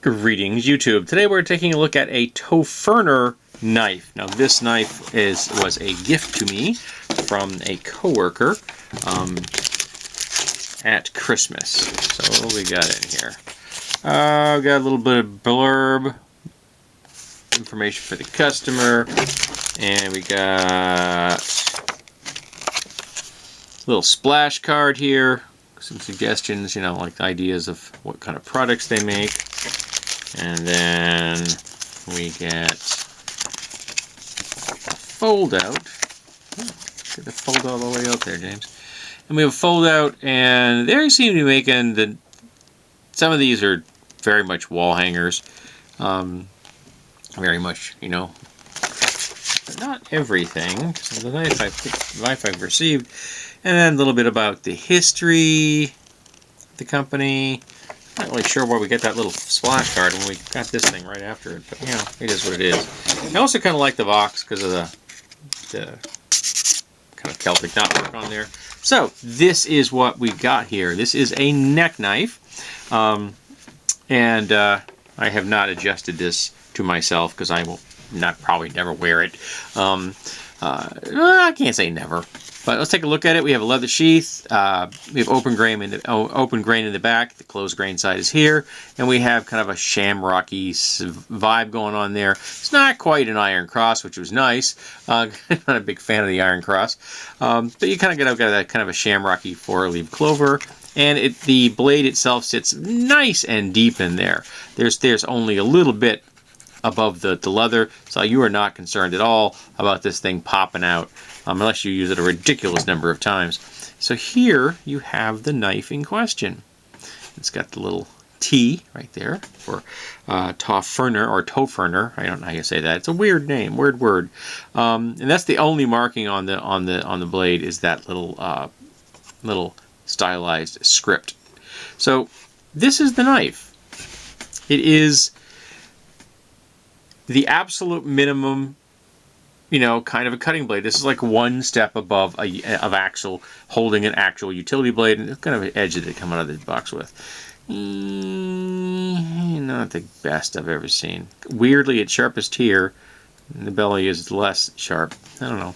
Greetings, YouTube. Today we're taking a look at a Toferner knife. Now this knife was a gift to me from a coworker at Christmas. So what we got in here? I've got a little bit of blurb, information for the customer, and we got a little splash card here, some suggestions, you know, like ideas of what kind of products they make. And then we get a fold out. Get the fold all the way out there, James. And we have a fold out, and they seem to be making the. Some of these are very much wall hangers, very much, you know, but not everything. So the knife I've received, and then a little bit about the history of the company. Not really sure where we get that little splash card when we got this thing right after it, but you know, it is what it is. I also kind of like the box because of the kind of Celtic knotwork on there. So this is what we got here. This is a neck knife, and I have not adjusted this to myself because I will probably never wear it. I can't say never. But let's take a look at it. We have a leather sheath. We have open grain in the back. The closed grain side is here, and we have kind of a shamrocky vibe going on there. It's not quite an iron cross, which was nice. Not a big fan of the iron cross, but you kind of get that kind of a shamrocky four-leaf clover. And the blade itself sits nice and deep in there. There's only a little bit above the leather, so you are not concerned at all about this thing popping out. Unless you use it a ridiculous number of times. So here you have the knife in question. It's got the little T right there for Toferner or Toferner. I don't know how you say that. It's a weird name, weird word. And that's the only marking on the blade is that little stylized script. So this is the knife. It is the absolute minimum, you know, kind of a cutting blade. This is like one step above holding an actual utility blade, and it's kind of an edge that they come out of this box with. Not the best I've ever seen. Weirdly, it's sharpest here, and the belly is less sharp. I don't know.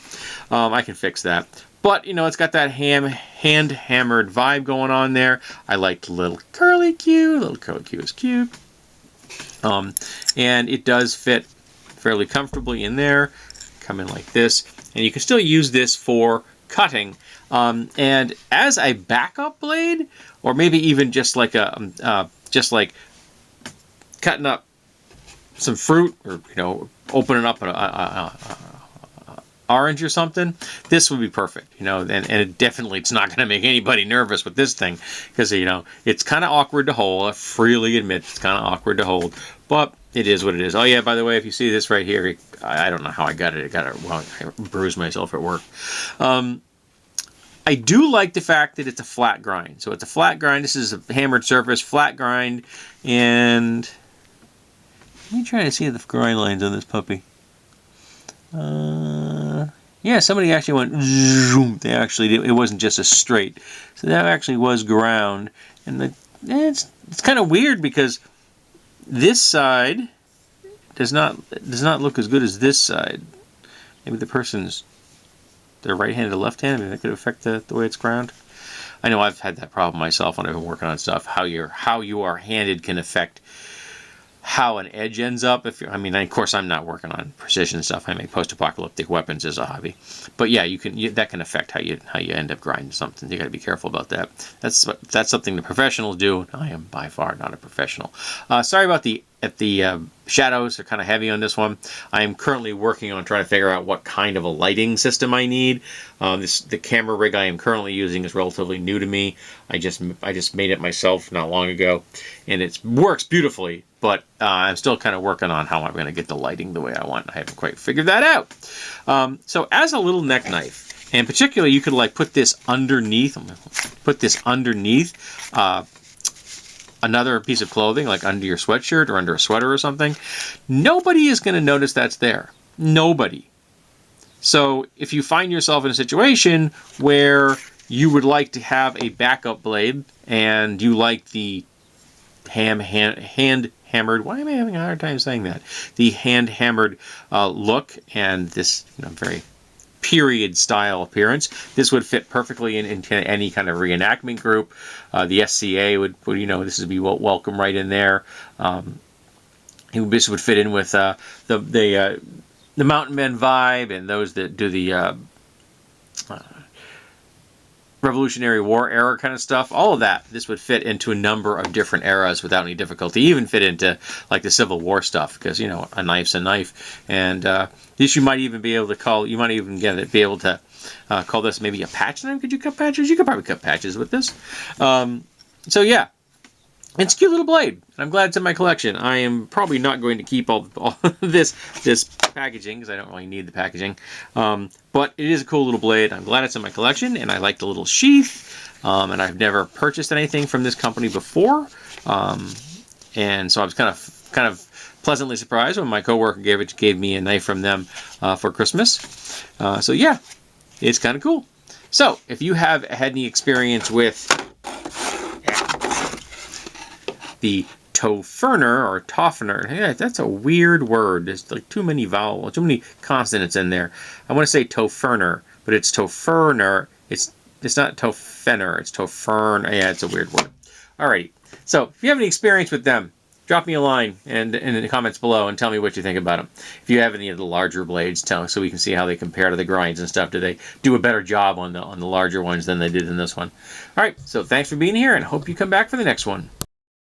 I can fix that. But, you know, it's got that hand-hammered vibe going on there. I like the little curly Q. Little curly Q is cute. And it does fit fairly comfortably in there. Come in like this, and you can still use this for cutting, and as a backup blade, or maybe even just like just like cutting up some fruit, or you know, opening up an orange or something. This would be perfect, you know, and it's not going to make anybody nervous with this thing because you know it's kind of awkward to hold. I freely admit it's kind of awkward to hold, but it is what it is. Oh yeah, by the way, if you see this right here, I don't know how I got it. Well, I bruised myself at work. I do like the fact that it's a flat grind. So it's a flat grind. This is a hammered surface, flat grind, and let me try to see the grind lines on this puppy. Yeah, somebody actually went zoom. They actually did. It wasn't just a straight. So that actually was ground, and it's kind of weird because this side does not look as good as this side. Maybe they're right-handed or left-handed. Maybe that could affect the way it's ground. I know I've had that problem myself when I've been working on stuff. How you are handed can affect how an edge ends up. I mean, of course, I'm not working on precision stuff. I make post-apocalyptic weapons as a hobby, but yeah, that can affect how you end up grinding something. You got to be careful about that. That's something the professionals do. I am by far not a professional. Sorry about the shadows are kind of heavy on this one. I am currently working on trying to figure out what kind of a lighting system I need. The camera rig I am currently using is relatively new to me. I just made it myself not long ago, and it works beautifully. But I'm still kind of working on how I'm going to get the lighting the way I want. I haven't quite figured that out. So as a little neck knife, and particularly you could like put this underneath. Another piece of clothing, like under your sweatshirt or under a sweater or something. Nobody is going to notice that's there. Nobody. So if you find yourself in a situation where you would like to have a backup blade and you like the hand hammered. Why am I having a hard time saying that? The hand hammered look and this very period style appearance. This would fit perfectly in any kind of reenactment group. The SCA would this would be welcome right in there. This would fit in with the Mountain Men vibe and those that do the Revolutionary War era kind of stuff. All of that. This would fit into a number of different eras without any difficulty. Even fit into like the Civil War stuff because a knife's a knife. And this you might even be able to call. You might even be able to call this maybe a patch knife. Could you cut patches? You could probably cut patches with this. So yeah. It's a cute little blade. I'm glad it's in my collection. I am probably not going to keep all this packaging because I don't really need the packaging. But it is a cool little blade. I'm glad it's in my collection, and I like the little sheath. And I've never purchased anything from this company before. And so I was kind of pleasantly surprised when my coworker gave me a knife from them for Christmas. So yeah, it's kind of cool. So if you have had any experience with the Toferner or Toferner. Yeah, that's a weird word. There's like too many vowels, too many consonants in there. I want to say Toferner, but it's Toferner. It's not Toferner. It's Toferner. Yeah, it's a weird word. Alrighty. So if you have any experience with them, drop me a line and in the comments below and tell me what you think about them. If you have any of the larger blades, so we can see how they compare to the grinds and stuff. Do they do a better job on the larger ones than they did in this one? All right. So thanks for being here, and hope you come back for the next one.